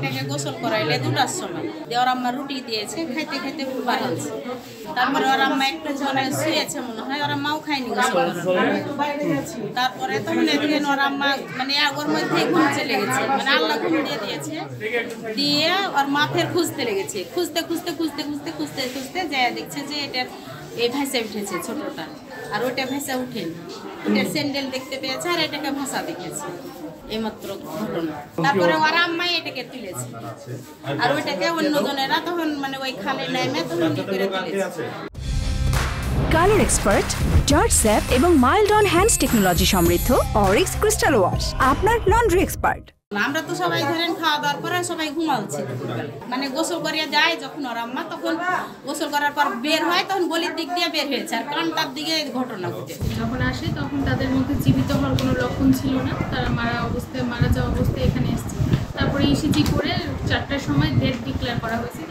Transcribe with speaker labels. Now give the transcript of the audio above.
Speaker 1: এটাকে গোসল করাইলে 2টার সময় দিয়ে ওর আম্মা রুটি দিয়েছে, খাইতে খাইতে বার হচ্ছে। তারপরে ওর আম্মা একটু মানে শুয়েছে মনে হয়, ওর আম্মাও খায়নি গোসল করার। তারপরে তখন এদিকে ওর আম্মা মানে ওর মধ্যে ঘুম চলে গেছে, মানে আল্লাহ ঘুম দিয়ে দিয়েছে, দিয়ে ওর মা ফের খুঁজতে লেগেছে, খুঁজতে খুঁজতে খুঁজতে খুঁজতে খুঁজতে খুঁজতে যায় দেখছে যে এটা এই ভাসে উঠেছে ছোটটা, আর ওটা ভাসে উঠেনি, ওটার স্যান্ডেল দেখতে পেয়েছে আর এটাকে ভাসা দেখেছে। এইমাত্র ঘটনা। তারপরে ওর আম্মাই এটাকে তুলেছে, আর ওইটাকে অন্যজনেরা তখন মানে ওই খালে নেমে তখন করে তুলেছে।
Speaker 2: কালার এক্সপার্ট, জর্জ স্যাপ এবং মাইল্ড অন হ্যান্ডস টেকনোলজি সমৃদ্ধ অরিক্স ক্রিস্টাল ওয়াশ আপনার লন্ড্রি এক্সপার্ট।
Speaker 1: আমরা তো সবাই ধরেন খাওয়া দাওয়ার পরে সবাই ঘুমাচ্ছি, মানে গোসল করিয়া যায় যখন ওর আম্মা, তখন গোসল করার পর বের হয়, তখন গলির দিক দিয়ে বের হয়েছে, আর কারণ তার দিকে ঘটনা ঘটে।
Speaker 3: যখন আসে তখন তাদের মধ্যে জীবিত হওয়ার কোনো লক্ষণ ছিল না, তারা মারা যাওয়া অবস্থায় এখানে এসেছে। তারপরে ইসিজি করে 4টার সময় ডেট ডিক্লেয়ার করা হয়েছে।